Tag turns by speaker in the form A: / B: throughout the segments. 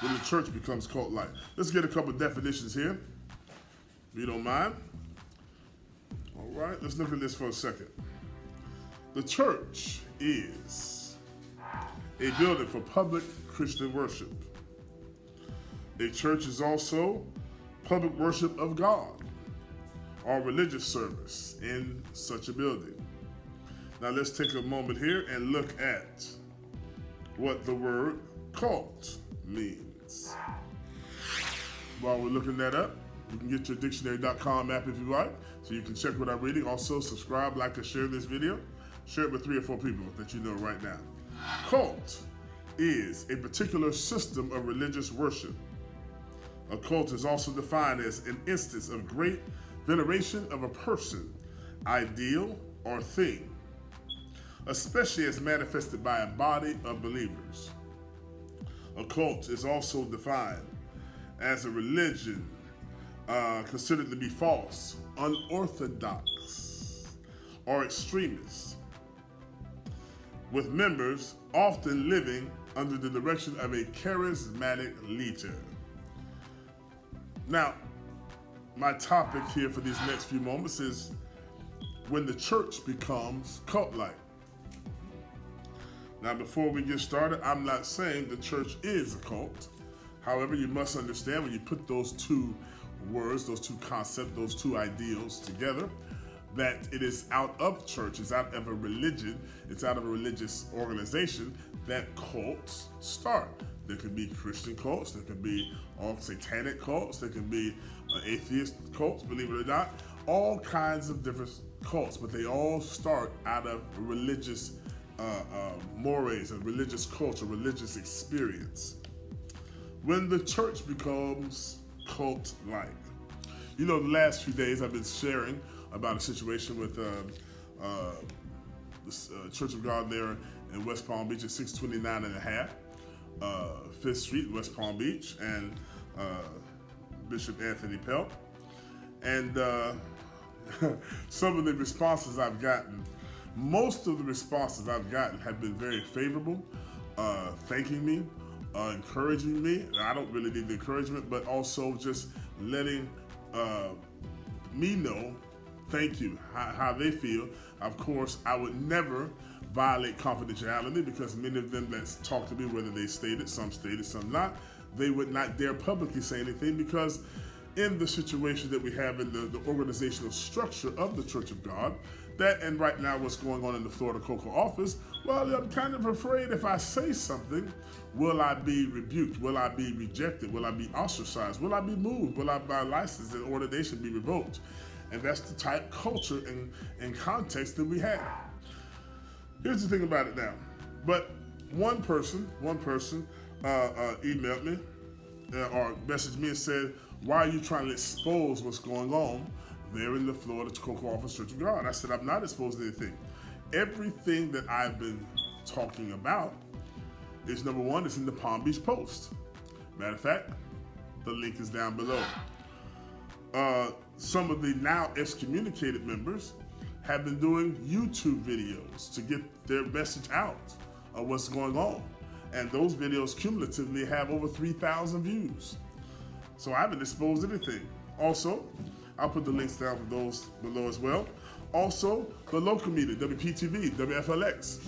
A: when the church becomes cult-like. Let's get a couple definitions here, if you don't mind. All right, let's look at this for a second. The church is a building for public Christian worship. A church is also public worship of God or religious service in such a building. Now let's take a moment here and look at what the word cult means. While we're looking that up, you can get your dictionary.com app if you like, so you can check what I'm reading. Also, subscribe, like, and share this video. Share it with 3 or 4 people that you know right now. Cult is a particular system of religious worship. A cult is also defined as an instance of great veneration of a person, ideal, or thing, especially as manifested by a body of believers. A cult is also defined as a religion considered to be false, unorthodox, or extremist, with members often living under the direction of a charismatic leader. Now, my topic here for these next few moments is when the church becomes cult-like. Now, before we get started, I'm not saying the church is a cult. However, you must understand when you put those two words, those two concepts, those two ideals together, that it is out of church, it's out of a religion, it's out of a religious organization that cults start. There could be Christian cults, there could be all satanic cults, there can be atheist cults, believe it or not, all kinds of different cults, but they all start out of religious mores, a religious culture, religious experience. When the church becomes cult-like. You know, the last few days I've been sharing about a situation with the Church of God there in West Palm Beach at 629 and a half, 5th Street, West Palm Beach, and Bishop Anthony Pelt. And some of the responses I've gotten, most of the responses I've gotten have been very favorable, thanking me, encouraging me. I don't really need the encouragement, but also just letting me know, thank you, how they feel. Of course, I would never violate confidentiality because many of them that talk to me, whether they stated, some not, they would not dare publicly say anything because in the situation that we have in the organizational structure of the Church of God, that and right now what's going on in the Florida Cocoa office, well, I'm kind of afraid if I say something, will I be rebuked? Will I be rejected? Will I be ostracized? Will I be moved? Will my license and ordination be revoked? And that's the type culture and context that we have. Here's the thing about it now. But one person emailed me or messaged me and said, why are you trying to expose what's going on there in the Florida Cocoa Office Church of God? I said, I'm not exposing anything. Everything that I've been talking about is, number one, it's in the Palm Beach Post. Matter of fact, the link is down below. Some of the now excommunicated members have been doing YouTube videos to get their message out of what's going on. And those videos cumulatively have over 3,000 views. So I haven't exposed anything. Also, I'll put the links down for those below as well. Also, the local media, WPTV, WFLX,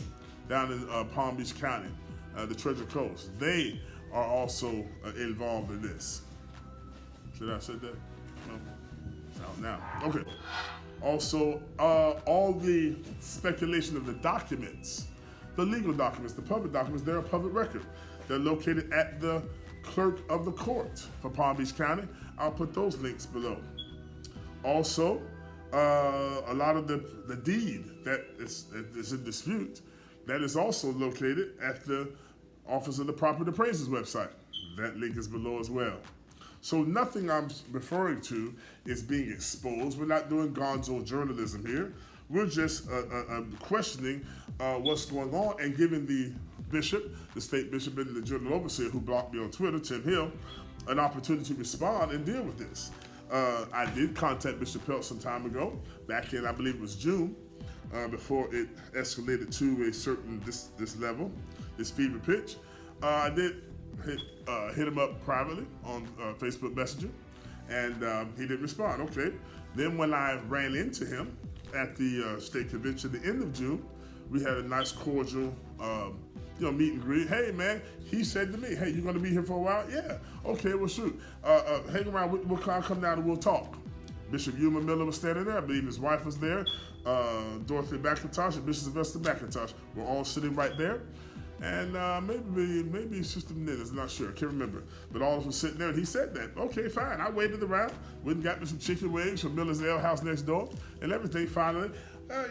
A: down in Palm Beach County, the Treasure Coast, they are also involved in this. Should I have said that? No. It's out now. Okay. Also, all the speculation of the documents, the legal documents, the public documents, they're a public record. They're located at the clerk of the court for Palm Beach County. I'll put those links below. Also, a lot of the deed that is in dispute, that is also located at the Office of the Property Appraiser's website. That link is below as well. So nothing I'm referring to is being exposed. We're not doing gonzo journalism here. We're just questioning what's going on and giving the bishop, the state bishop and the general overseer who blocked me on Twitter, Tim Hill, an opportunity to respond and deal with this. I did contact Bishop Pelt some time ago, back in, I believe it was June, before it escalated to a certain this level, this fever pitch. I did hit him up privately on Facebook Messenger, and he didn't respond. Okay. Then when I ran into him at the state convention at the end of June, we had a nice cordial meet and greet. Hey man, he said to me, hey, you gonna be here for a while? Yeah. Okay, well shoot. Hang around, we'll come down and we'll talk. Bishop Yuma Miller was standing there. I believe his wife was there. Dorothy McIntosh and Bishop Sylvester McIntosh were all sitting right there. And maybe Sister Nina's, not sure, I can't remember. But all of us were sitting there, and he said that. Okay, fine. I waited around, went and got me some chicken wings from Miller's Ale House next door, and everything finally. I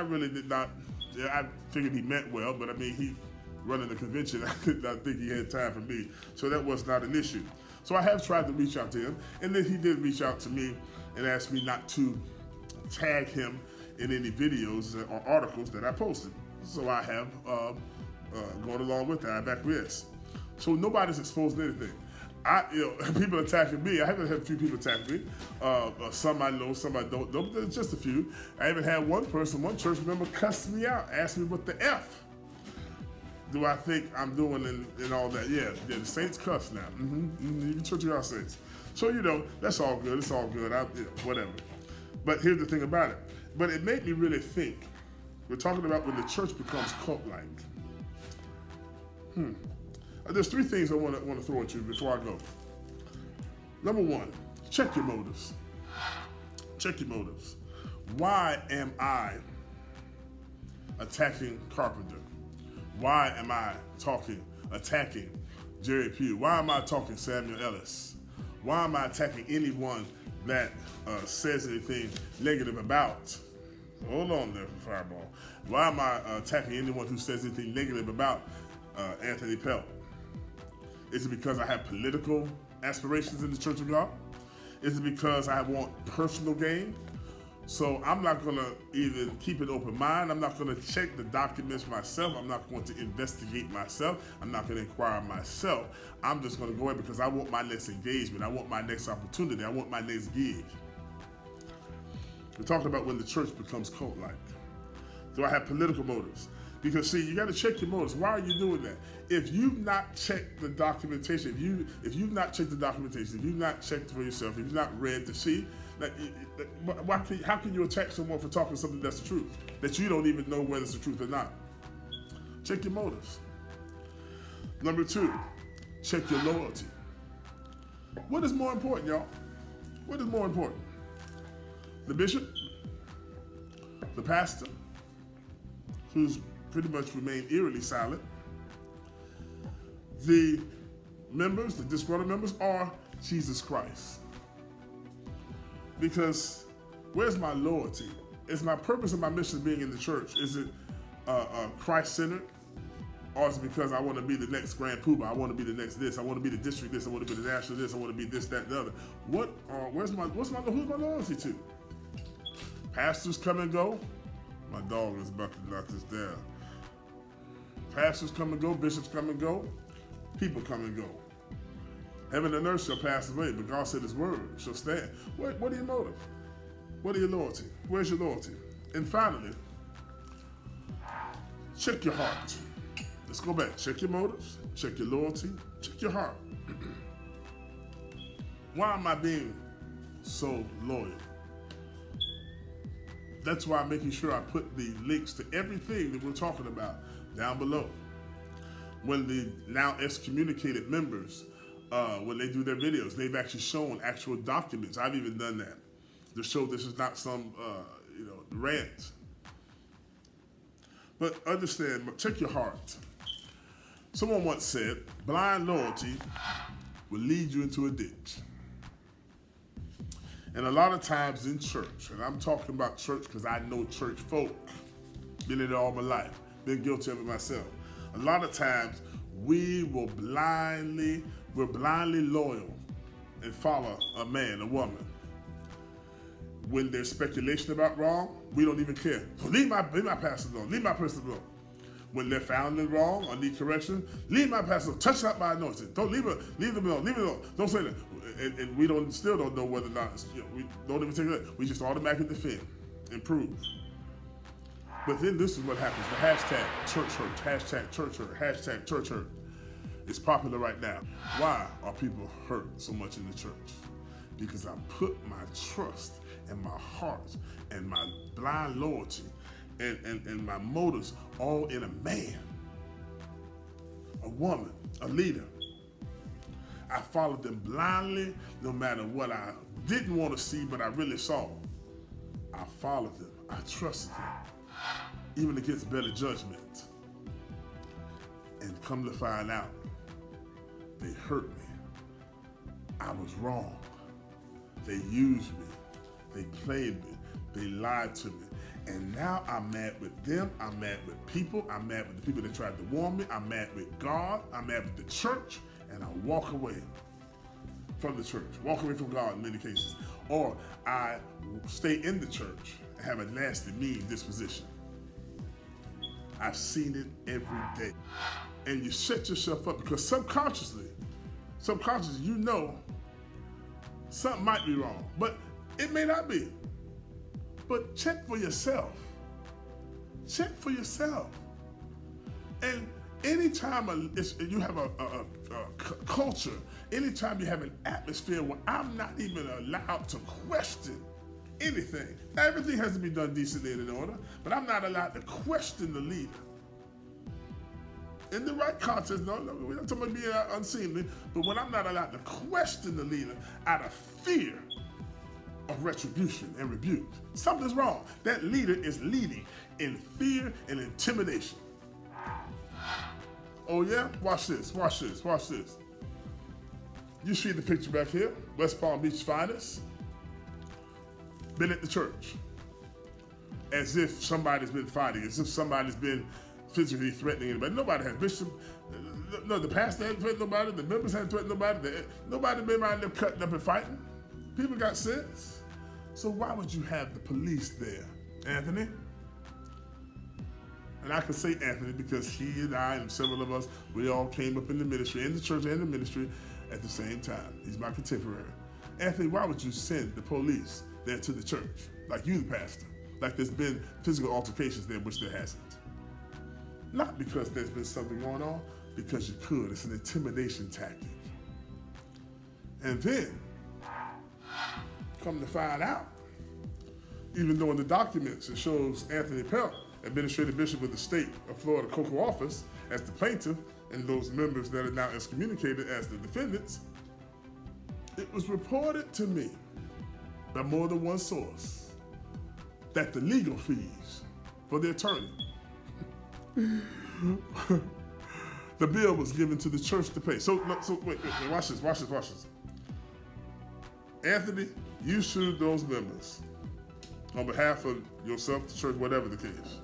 A: really did not. I figured he meant well, but I mean, he running the convention. I did not think he had time for me, so that was not an issue. So I have tried to reach out to him, and then he did reach out to me and asked me not to tag him in any videos or articles that I posted. So I have gone along with that. I've acquiesced. So nobody's exposed to anything. People attacking me. I haven't had a few people attack me. Some I know, some I don't know. But there's just a few. I even had one church member cuss me out, ask me what the F do I think I'm doing and all that. Yeah, the saints cuss now. Even Church of God saints. So that's all good. It's all good. Whatever. But here's the thing about it. But it made me really think. We're talking about when the church becomes cult-like. There's three things I want to throw at you before I go. Number one, check your motives. Check your motives. Why am I attacking Carpenter? Why am I attacking Jerry Pugh? Why am I talking Samuel Ellis? Why am I attacking anyone that says anything negative about? Hold on there, Fireball. Why am I attacking anyone who says anything negative about Anthony Pelt? Is it because I have political aspirations in the Church of God? Is it because I want personal gain? So I'm not going to even keep an open mind. I'm not going to check the documents myself. I'm not going to investigate myself. I'm not going to inquire myself. I'm just going to go in because I want my next engagement. I want my next opportunity. I want my next gig. We're talking about when the church becomes cult-like. Do I have political motives? Because see, you got to check your motives. Why are you doing that? If you've not checked the documentation, if you've not checked the documentation, if you've not checked for yourself, if you've not read to see, how can you attack someone for talking something that's the truth, that you don't even know whether it's the truth or not? Check your motives. Number two, check your loyalty. What is more important, y'all? What is more important? The bishop, the pastor, who's pretty much remained eerily silent, the members, the disgruntled members, or Jesus Christ? Because where's my loyalty? Is my purpose and my mission being in the church, is it Christ-centered? Or is it because I want to be the next grand poobah? I want to be the next this. I want to be the district this. I want to be the national this. I want to be this, that, and the other. Who's my loyalty to? Pastors come and go. My dog is about to knock this down. Pastors come and go. Bishops come and go. People come and go. Heaven and earth shall pass away, but God said His word shall stand. What are your motives? What are your loyalty? Where's your loyalty? And finally, check your heart. Let's go back. Check your motives. Check your loyalty. Check your heart. Why am I being so loyal? That's why I'm making sure I put the links to everything that we're talking about down below. When the now excommunicated members, when they do their videos, they've actually shown actual documents. I've even done that to show this is not some, rant. But understand, check your heart. Someone once said, blind loyalty will lead you into a ditch. And a lot of times in church, and I'm talking about church because I know church folk, been in it all my life, been guilty of it myself. A lot of times we're blindly loyal and follow a man, a woman. When there's speculation about wrong, we don't even care. So leave my pastor alone, leave my person alone. When they're found in wrong or need correction, leave my pastor alone, touch not my anointing. Don't leave them alone, Don't say that. And we still don't know whether or not, we don't even take that. We just automatically defend and prove. But then this is what happens, the hashtag church hurt, hashtag church hurt, hashtag church hurt. It's popular right now. Why are people hurt so much in the church? Because I put my trust and my heart and my blind loyalty and my motives all in a man, a woman, a leader. I followed them blindly, no matter what I didn't want to see, but I really saw. I followed them. I trusted them, even against better judgment. And come to find out, they hurt me. I was wrong. They used me. They played me. They lied to me. And now I'm mad with them. I'm mad with people. I'm mad with the people that tried to warn me. I'm mad with God. I'm mad with the church. And I walk away from the church. Walk away from God in many cases. Or I stay in the church and have a nasty, mean disposition. I've seen it every day. And you set yourself up because subconsciously, you know something might be wrong, but it may not be. But check for yourself. Check for yourself. And anytime you have a culture, anytime you have an atmosphere where I'm not even allowed to question anything. Now, everything has to be done decently and in order, but I'm not allowed to question the leader. In the right context, no, we're not talking about being unseemly, but when I'm not allowed to question the leader out of fear of retribution and rebuke, something's wrong. That leader is leading in fear and intimidation. Oh yeah? Watch this, watch this, watch this. You see the picture back here, West Palm Beach finest. Been at the church. As if somebody's been fighting, as if somebody's been physically threatening anybody. Nobody has. Bishop, no, the pastor hadn't threatened nobody, the members hadn't threatened nobody, nobody been around there cutting up and fighting. People got sense. So why would you have the police there, Anthony? And I can say Anthony because he and I and several of us, we all came up in the ministry, in the church and the ministry at the same time. He's my contemporary. Anthony, why would you send the police there to the church, like you, the pastor? Like there's been physical altercations there, which there hasn't. Not because there's been something going on, because you could. It's an intimidation tactic. And then, come to find out, even though in the documents it shows Anthony Pelt, administrative bishop of the state of Florida Cocoa Office, as the plaintiff, and those members that are now excommunicated as the defendants, it was reported to me by more than one source that the legal fees for the attorney, the bill was given to the church to pay. So wait, watch this. Anthony, you sued those members on behalf of yourself, the church, whatever the case.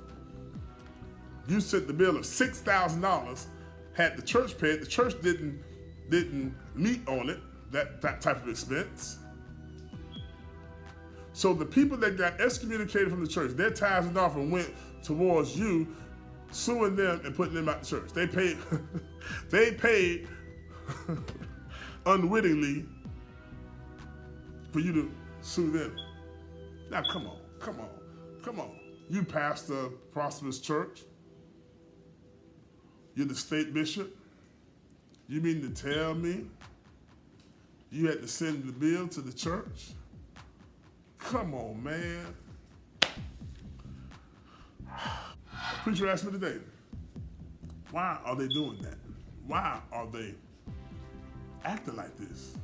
A: You sent the bill of $6,000, had the church pay it. The church didn't meet on it, that type of expense. So the people that got excommunicated from the church, their tithes and offering went towards you suing them and putting them out the church. They paid, they paid unwittingly for you to sue them. Now come on. You pastor a prosperous church. You're the state bishop. You mean to tell me you had to send the bill to the church? Come on, man. A preacher asked me today, why are they doing that? Why are they acting like this?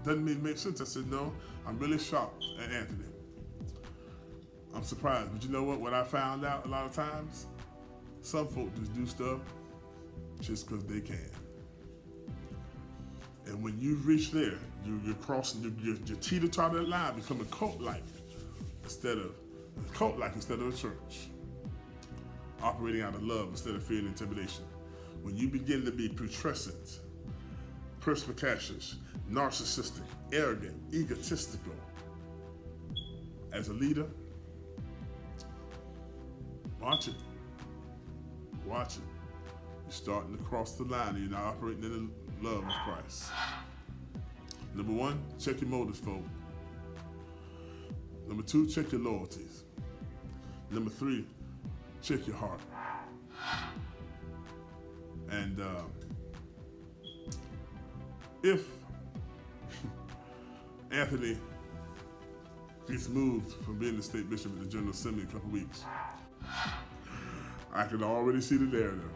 A: Doesn't even make sense. I said, no, I'm really shocked at Anthony. I'm surprised, but you know what? What I found out a lot of times, some folk just do stuff just because they can. And when you reach there, you're crossing, you're teeter-totter that line, becoming cult-like instead of a church. Operating out of love instead of fear and intimidation. When you begin to be putrescent, perspicacious, narcissistic, arrogant, egotistical as a leader, watch it. Watch it. You're starting to cross the line and you're not operating in the love of Christ. Number one, check your motives, folks. Number two, check your loyalties. Number three, check your heart. And if Anthony gets moved from being the state bishop at the General Assembly in a couple weeks, I can already see the narrative.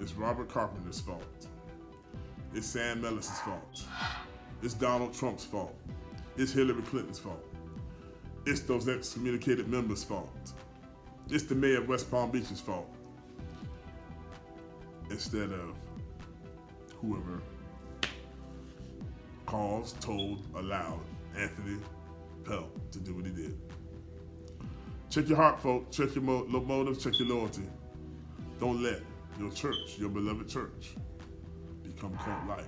A: It's Robert Carpenter's fault. It's Sam Mellis's fault. It's Donald Trump's fault. It's Hillary Clinton's fault. It's those excommunicated members' fault. It's the mayor of West Palm Beach's fault. Instead of whoever caused, told, allowed Anthony Pell to do what he did. Check your heart, folks. Check your motives. Check your loyalty. Don't let your church, your beloved church, become cult-like.